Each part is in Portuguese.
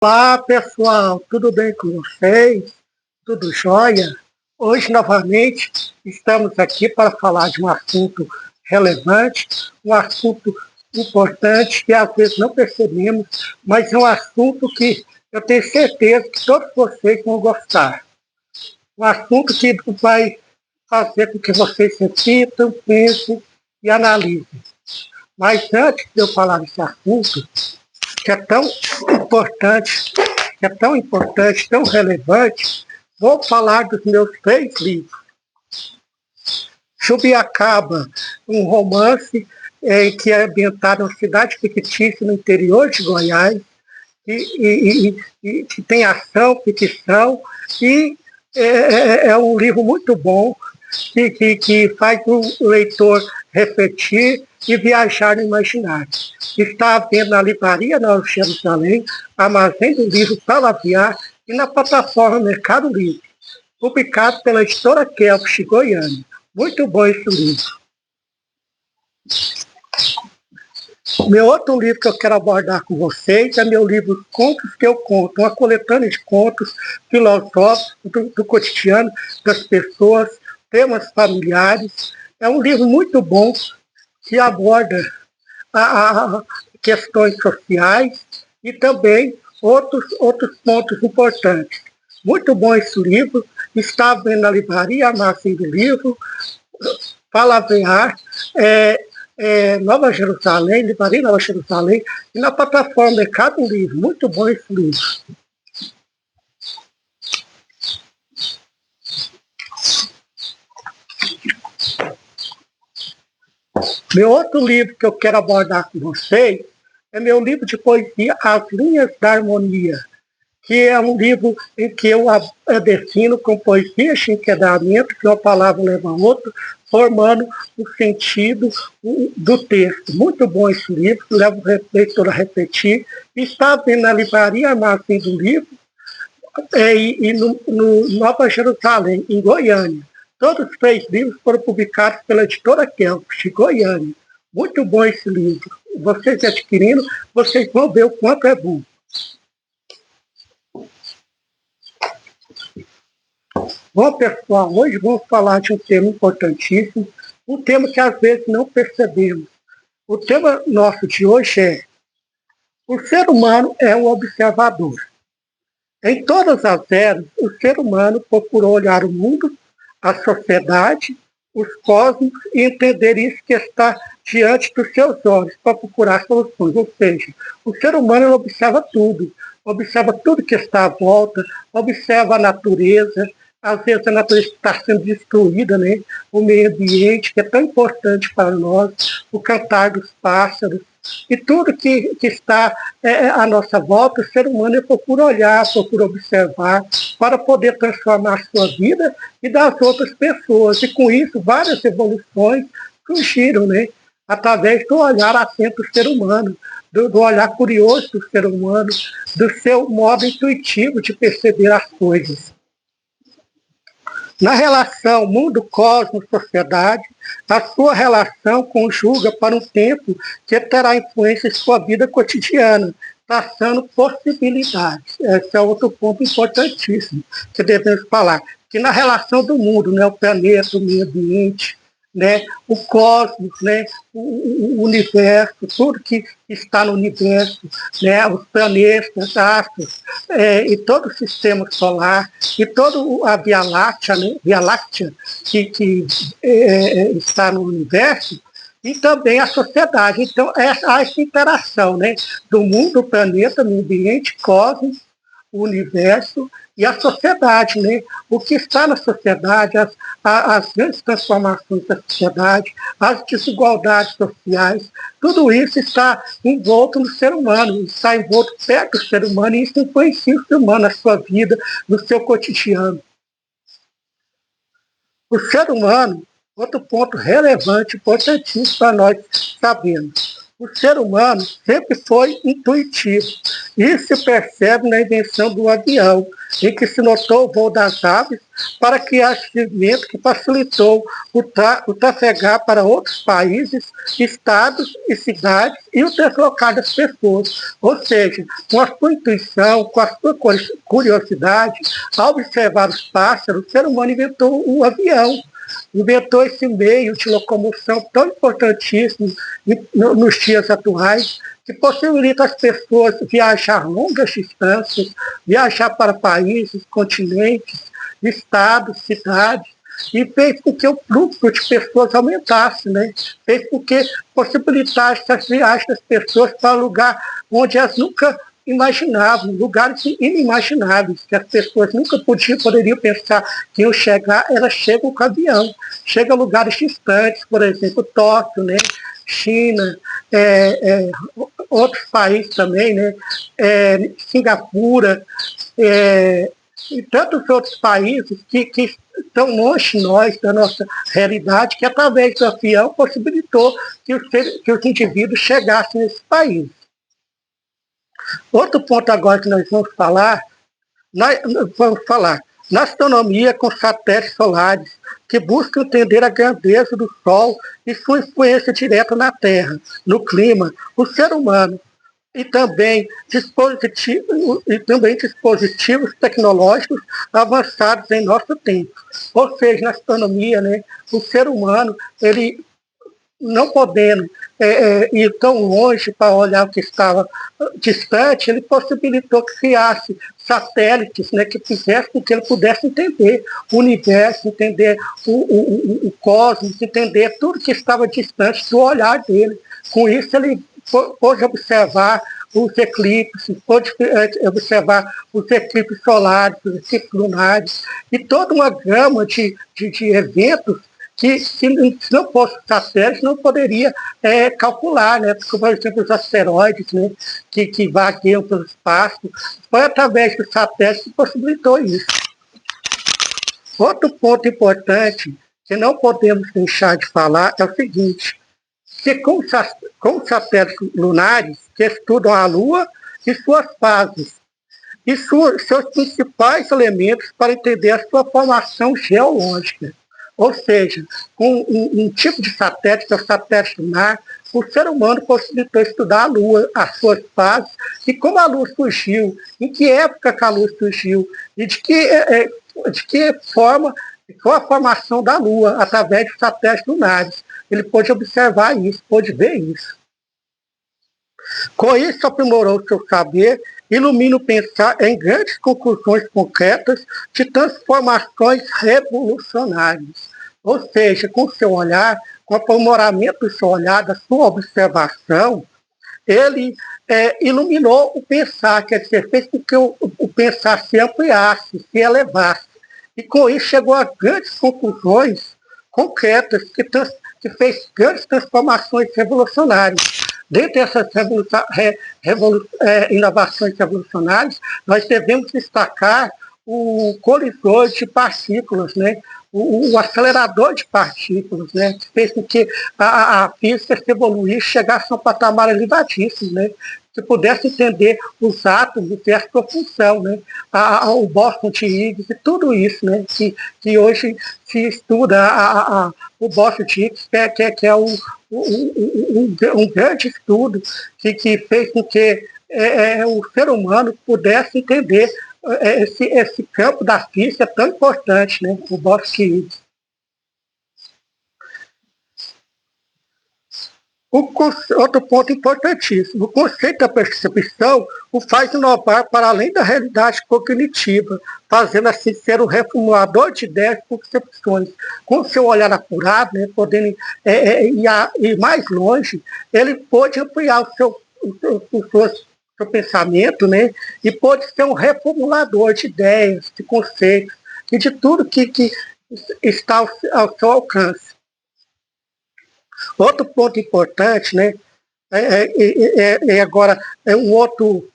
Olá, pessoal, tudo bem com vocês? Tudo jóia? Hoje, novamente, estamos aqui para falar de um assunto relevante, um assunto importante que às vezes não percebemos, mas é um assunto que eu tenho certeza que todos vocês vão gostar. Um assunto que vai fazer com que vocês reflitam, pensem e analisem. Mas antes de eu falar desse assunto, que é tão importante, tão relevante, vou falar dos meus 3 livros. Chubiacaba, um romance que é ambientado em uma cidade fictícia no interior de Goiás, que tem ação, ficção, e é um livro muito bom, que faz o leitor refletir e viajar no imaginário. Está à venda na livraria Nova Jerusalém, Armazém do Livro Salaviar e na plataforma Mercado Livre, publicado pela editora Kelps, Goiânia. Muito bom esse livro. Meu outro livro que eu quero abordar com vocês é meu livro Contos que eu Conto, uma coletânea de contos filosóficos do cotidiano das pessoas, temas familiares. É um livro muito bom que aborda questões sociais e também outros pontos importantes. Muito bom esse livro, está vendo na livraria Armazém do Livro, Salaviar, Nova Jerusalém, livraria Nova Jerusalém, e na plataforma Mercado Livre. Muito bom esse livro. Meu outro livro que eu quero abordar com vocês é meu livro de poesia As Linhas da Harmonia, que é um livro em que eu defino com poesia e enquadramento, que uma palavra leva a outra, formando o sentido do texto. Muito bom esse livro, leva o leitor a refletir. Está vendo na livraria Armazém do Livro e no Nova Jerusalém, em Goiânia. Todos os 3 livros foram publicados pela editora Kelps, de Goiânia. Muito bom esse livro. Vocês adquirindo, vocês vão ver o quanto é bom. Bom, pessoal, hoje vamos falar de um tema importantíssimo, um tema que às vezes não percebemos. O tema nosso de hoje é: o ser humano é um observador. Em todas as eras, o ser humano procurou olhar o mundo, a sociedade, os cosmos e entender isso que está diante dos seus olhos para procurar soluções. Ou seja, o ser humano observa tudo que está à volta, observa a natureza. Às vezes a natureza está sendo destruída, né? O meio ambiente, que é tão importante para nós, o cantar dos pássaros, e tudo que está à nossa volta, o ser humano procura olhar, procura observar, para poder transformar a sua vida e das outras pessoas. E com isso, várias evoluções surgiram, né? Através do olhar atento do ser humano, do olhar curioso do ser humano, do seu modo intuitivo de perceber as coisas. Na relação mundo-cosmos-sociedade, a sua relação conjuga para um tempo que terá influência em sua vida cotidiana, traçando possibilidades. Esse é outro ponto importantíssimo que devemos falar. Que na relação do mundo, né, o planeta, o meio ambiente, né, o cosmos, né, o universo, tudo que está no universo, né, os planetas, astros, e todo o sistema solar, e toda a Via Láctea, né, que está no universo, e também a sociedade. Então, há essa interação, né, do mundo, do planeta, meio ambiente, cosmos, o universo e a sociedade, né? O que está na sociedade, as grandes transformações da sociedade, as desigualdades sociais, tudo isso está envolto no ser humano, está envolto perto do ser humano, e isso influencia o ser humano na sua vida, no seu cotidiano. O ser humano, outro ponto relevante, importantíssimo para nós sabermos. O ser humano sempre foi intuitivo. Isso se percebe na invenção do avião, em que se notou o voo das aves para criar instrumento que facilitou o trafegar para outros países, estados e cidades e o deslocar das pessoas. Ou seja, com a sua intuição, com a sua curiosidade, ao observar os pássaros, o ser humano inventou o avião. Inventou esse meio de locomoção tão importantíssimo nos dias atuais, que possibilita as pessoas viajar longas distâncias, viajar para países, continentes, estados, cidades, e fez com que o fluxo de pessoas aumentasse, né? Fez com que possibilitasse as viagens das pessoas para lugar onde elas nunca imaginavam, lugares inimagináveis, que as pessoas nunca poderiam pensar que iam chegar, elas chegam com avião, chegam a lugares distantes, por exemplo, Tóquio, né? China, outros países também, né? Singapura, e tantos outros países que estão longe de nós, da nossa realidade, que através do avião possibilitou que os indivíduos chegassem nesse país. Outro ponto agora que nós vamos falar na astronomia com satélites solares, que buscam entender a grandeza do Sol e sua influência direta na Terra, no clima, o ser humano, e também dispositivos tecnológicos avançados em nosso tempo. Ou seja, na astronomia, né, o ser humano, ele não podendo ir tão longe para olhar o que estava distante, ele possibilitou que criasse satélites, né, que fizessem com que ele pudesse entender o universo, entender o cosmos, entender tudo que estava distante do olhar dele. Com isso, ele pôde observar os eclipses, pôde observar os eclipses solares, os eclipses lunares, e toda uma gama de eventos que se não fosse satélite, não poderia calcular, né? Porque, por exemplo, os asteroides, né, que vagueiam pelo espaço, foi através do satélite que possibilitou isso. Outro ponto importante que não podemos deixar de falar é o seguinte, que com os satélites lunares que estudam a Lua e suas fases, e seus principais elementos para entender a sua formação geológica. Ou seja, com um tipo de satélite, que é o satélite lunar, o ser humano possibilitou estudar a Lua, as suas fases, e como a Lua surgiu, em que época que a Lua surgiu, e de que forma, qual a formação da Lua, através de satélites lunares. Ele pôde observar isso, pôde ver isso. Com isso, aprimorou seu saber, ilumina o pensar em grandes conclusões concretas de transformações revolucionárias. Ou seja, com o seu olhar, com o aprimoramento do seu olhar, da sua observação, ele iluminou o pensar, quer dizer, fez com que o pensar se ampliasse, se elevasse. E com isso chegou a grandes conclusões concretas que fez grandes transformações revolucionárias. Dentre essas inovações revolucionárias, nós devemos destacar o colisor de partículas, né? O acelerador de partículas, né? Que fez com que a física se evoluísse, chegasse a um patamar elevadíssimo, né? Que pudesse entender os átomos e a sua função, né? O bóson de Higgs e tudo isso, né? Que hoje se estuda o bóson de Higgs, que é um grande estudo que fez com que o ser humano pudesse entender esse campo da física tão importante, né? O bóson de Higgs. Outro ponto importantíssimo, o conceito da percepção o faz inovar para além da realidade cognitiva, fazendo assim ser um reformulador de ideias e concepções. Com o seu olhar apurado, né, podendo ir mais longe, ele pode ampliar o seu pensamento, né, e pode ser um reformulador de ideias, de conceitos e de tudo que está ao seu alcance. Outro ponto importante, né, agora, um outro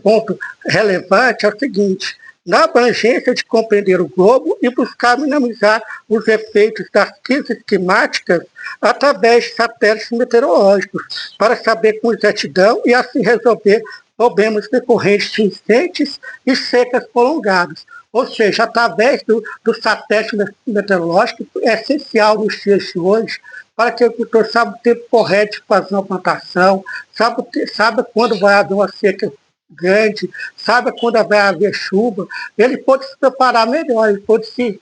ponto relevante é o seguinte, na abrangência de compreender o globo e buscar minimizar os efeitos das crises climáticas através de satélites meteorológicos, para saber com exatidão e assim resolver problemas decorrentes de incêndios e secas prolongadas. Ou seja, através do satélite meteorológico, é essencial nos dias de hoje para que o agricultor saiba o tempo correto de fazer uma plantação, saiba quando vai haver uma seca grande, sabe quando vai haver chuva, ele pode se preparar melhor, ele pode se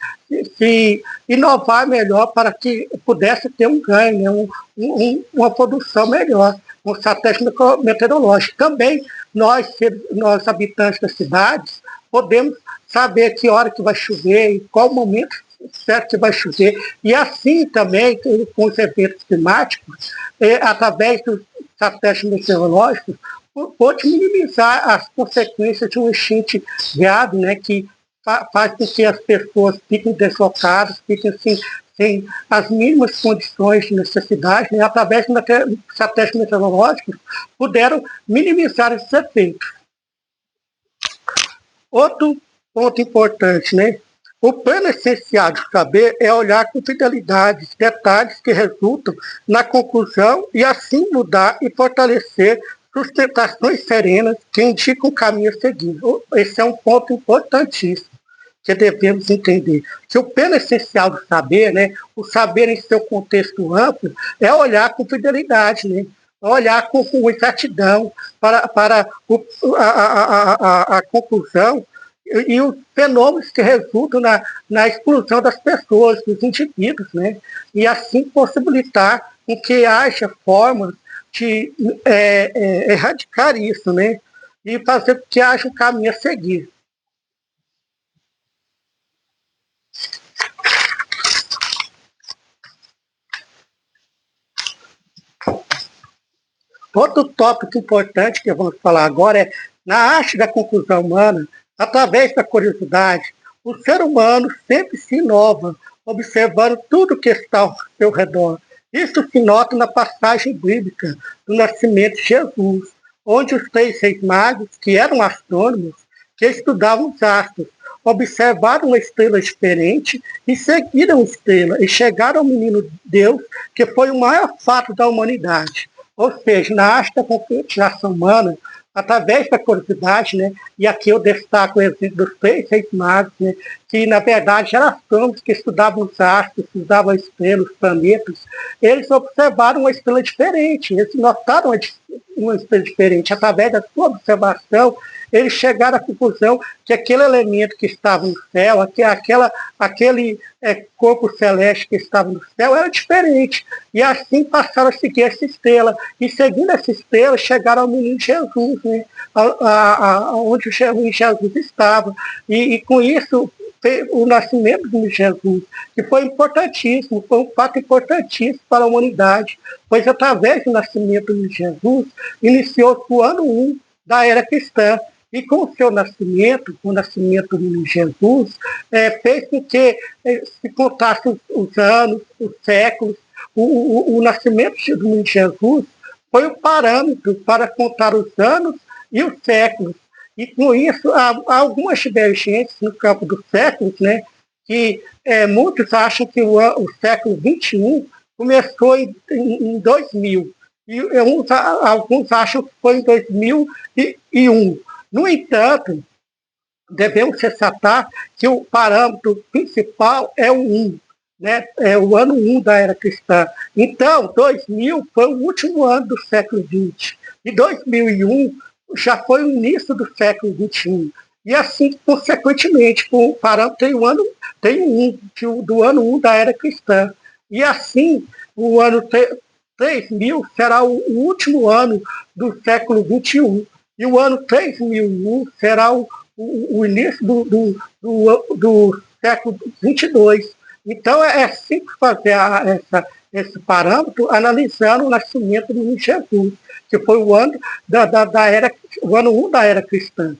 inovar melhor para que pudesse ter um ganho, né? Uma produção melhor, um satélite meteorológico. Também nós habitantes das cidades, podemos saber que hora que vai chover, em qual momento certo que vai chover, e assim também, com os eventos climáticos, através dos satélites meteorológicos, pode minimizar as consequências de um enchente grave, né, que faz com que as pessoas fiquem deslocadas, fiquem sem as mínimas condições de necessidade, né, através de satélites meteorológicos, puderam minimizar esses efeitos. Outro ponto importante, né? O plano essencial de saber é olhar com fidelidade detalhes que resultam na conclusão e assim mudar e fortalecer sustentações serenas que indicam o caminho a seguir. Esse é um ponto importantíssimo que devemos entender. Que o plano essencial do saber, né, o saber em seu contexto amplo, é olhar com fidelidade, né, olhar com exatidão para a conclusão e os fenômenos que resultam na exclusão das pessoas, dos indivíduos, né, e assim possibilitar que haja formas de erradicar isso, né? E fazer com que haja um caminho a seguir. Outro tópico importante que vamos falar agora é, na arte da conclusão humana, através da curiosidade, o ser humano sempre se inova, observando tudo que está ao seu redor. Isso se nota na passagem bíblica do nascimento de Jesus, onde os 3 reis magos, que eram astrônomos, que estudavam os astros, observaram uma estrela diferente e seguiram a estrela e chegaram ao menino Deus, que foi o maior fato da humanidade. Ou seja, na arte da concretização humana, através da curiosidade, né? E aqui eu destaco o exemplo dos 3 reis magos, né? Que na verdade eram astrônomos que estudavam os astros, estudavam as estrelas, os planetas. Eles observaram uma estrela diferente, eles notaram uma estrela diferente. Através da sua observação, eles chegaram à conclusão que aquele elemento que estava no céu, aquele corpo celeste que estava no céu era diferente. E assim passaram a seguir essa estrela. E seguindo essa estrela, chegaram ao menino Jesus, né? Onde o Jesus estava. E com isso, o nascimento do Jesus, que foi importantíssimo, foi um fato importantíssimo para a humanidade, pois através do nascimento de Jesus, iniciou-se o ano 1 da era cristã. E com o seu nascimento, com o nascimento de Jesus, fez com que se contasse os anos, os séculos. O nascimento de Jesus foi o parâmetro para contar os anos e os séculos. E com isso, há algumas divergências no campo dos séculos, né, que muitos acham que o século XXI começou em 2000. E alguns acham que foi em 2001. No entanto, devemos ressaltar que o parâmetro principal é o 1, né? É o ano 1 da era cristã. Então, 2000 foi o último ano do século XX. E 2001 já foi o início do século XXI. E assim, consequentemente, o parâmetro tem o 1, do ano 1 da era cristã. E assim, o ano 3000 será o último ano do século XXI. E o ano 3001 será o início do século 22. Então, é simples fazer esse parâmetro analisando o nascimento de Jesus, que foi o ano o ano 1 da era cristã.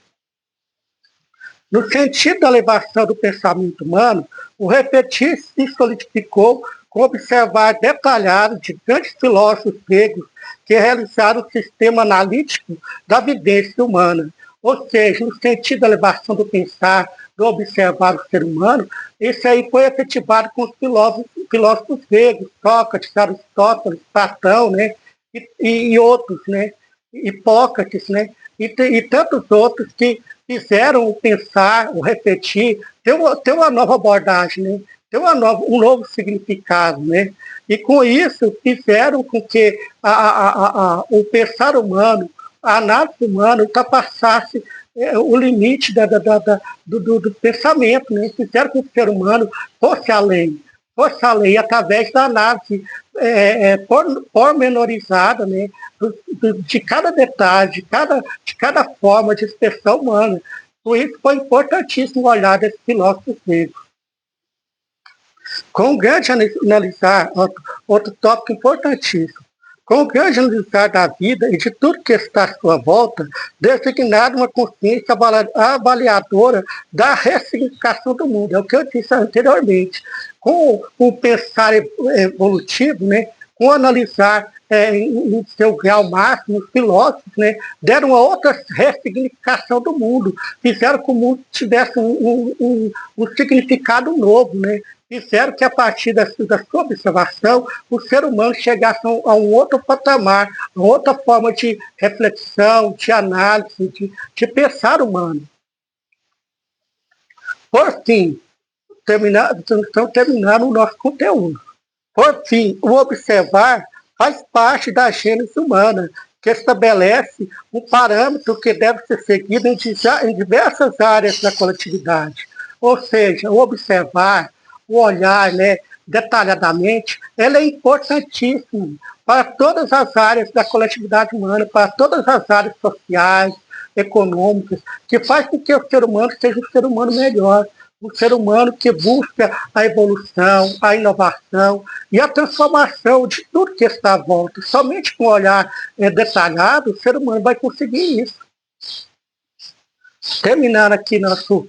No sentido da elevação do pensamento humano, o repetir se solidificou com observar detalhado de grandes filósofos gregos que realizaram o sistema analítico da vivência humana. ou seja, no sentido da elevação do pensar, do observar o ser humano, isso aí foi efetivado com os filósofos gregos, Sócrates, Aristóteles, Platão, né, e outros, né, Hipócrates, né, e tantos outros que fizeram o pensar, o refletir, ter uma nova abordagem, né, ter um novo significado, né, e com isso fizeram com que o pensar humano, a análise humana ultrapassasse o limite do pensamento, né? Fizeram com que o ser humano fosse além através da análise pormenorizada, né? De cada detalhe, de cada forma de expressão humana. Por isso foi importantíssimo o olhar desses filósofos gregos. Com o grande analisar, outro tópico importantíssimo, com o grande analisar da vida e de tudo que está à sua volta, designar uma consciência avaliadora da ressignificação do mundo. É o que eu disse anteriormente. Com o pensar evolutivo, né, com o analisar em seu grau máximo, os filósofos, né, deram uma outra ressignificação do mundo, fizeram que o mundo tivesse um significado novo, né, fizeram que a partir da sua observação o ser humano chegasse a um outro patamar, uma outra forma de reflexão, de análise, de pensar humano. Por fim, estamos terminando o nosso conteúdo. Por fim, o observar faz parte da gênese humana, que estabelece um parâmetro que deve ser seguido em diversas áreas da coletividade. Ou seja, o observar, o olhar, né, detalhadamente, ele é importantíssimo para todas as áreas da coletividade humana, para todas as áreas sociais, econômicas, que faz com que o ser humano seja um ser humano melhor, um ser humano que busca a evolução, a inovação e a transformação de tudo que está à volta. Somente com um olhar detalhado, o ser humano vai conseguir isso. Terminando aqui nosso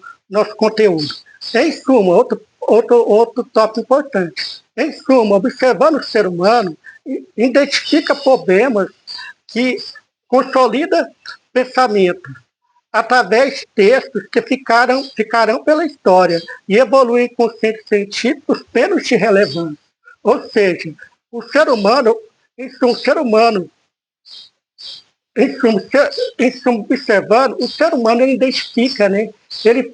conteúdo. Em suma, outro tópico importante. Em suma, observando o ser humano, identifica problemas que consolida pensamento através de textos que ficarão pela história e evoluem conceitos científicos plenos de relevância. Ou seja, o ser humano, em observando, o ser humano ele identifica, né? Ele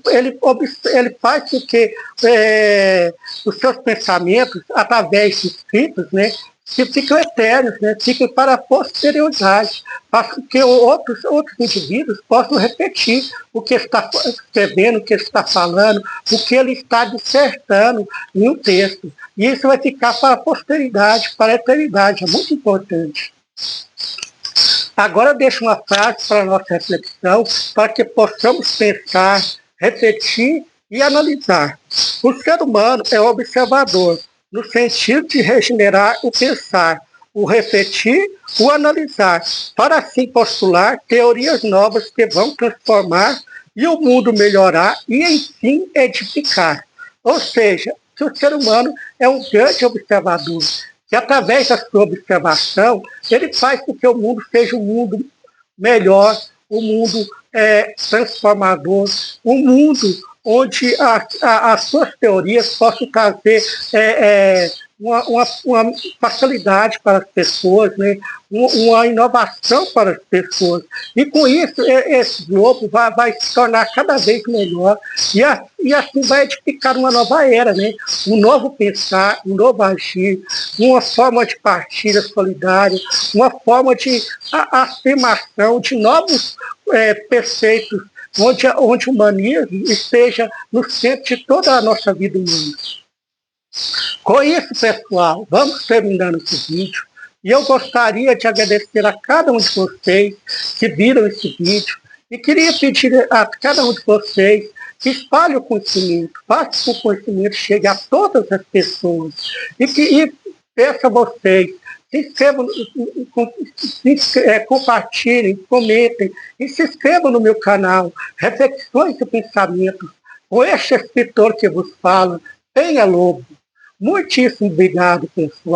faz com que os seus pensamentos, através de escritos, né, que ficam eternos, né, fiquem para a posterioridade, para que outros indivíduos possam repetir o que está escrevendo, o que está falando, o que ele está dissertando em um texto. E isso vai ficar para a posteridade, para a eternidade, é muito importante. Agora eu deixo uma frase para a nossa reflexão, para que possamos pensar, refletir e analisar. O ser humano é observador, no sentido de regenerar o pensar, o refletir, o analisar, para assim postular teorias novas que vão transformar e o mundo melhorar e, enfim, edificar. Ou seja, que o ser humano é um grande observador, que através da sua observação, ele faz com que o mundo seja um mundo melhor, um mundo transformador, um mundo onde as suas teorias possam trazer uma facilidade para as pessoas, né? Uma inovação para as pessoas. E com isso, esse globo vai se tornar cada vez melhor e assim vai edificar uma nova era, né? Um novo pensar, um novo agir, uma forma de partilha solidária, uma forma de afirmação de novos preceitos, onde o humanismo esteja no centro de toda a nossa vida humana. Com isso, pessoal, vamos terminando esse vídeo. E eu gostaria de agradecer a cada um de vocês que viram esse vídeo. E queria pedir a cada um de vocês que espalhe o conhecimento, faça que o conhecimento chegue a todas as pessoas. E peço a vocês, se inscrevam, compartilhem, comentem e se inscrevam no meu canal, Reflexões e Pensamentos, com este escritor que vos fala, Penha Lobo. Muitíssimo obrigado, pessoal.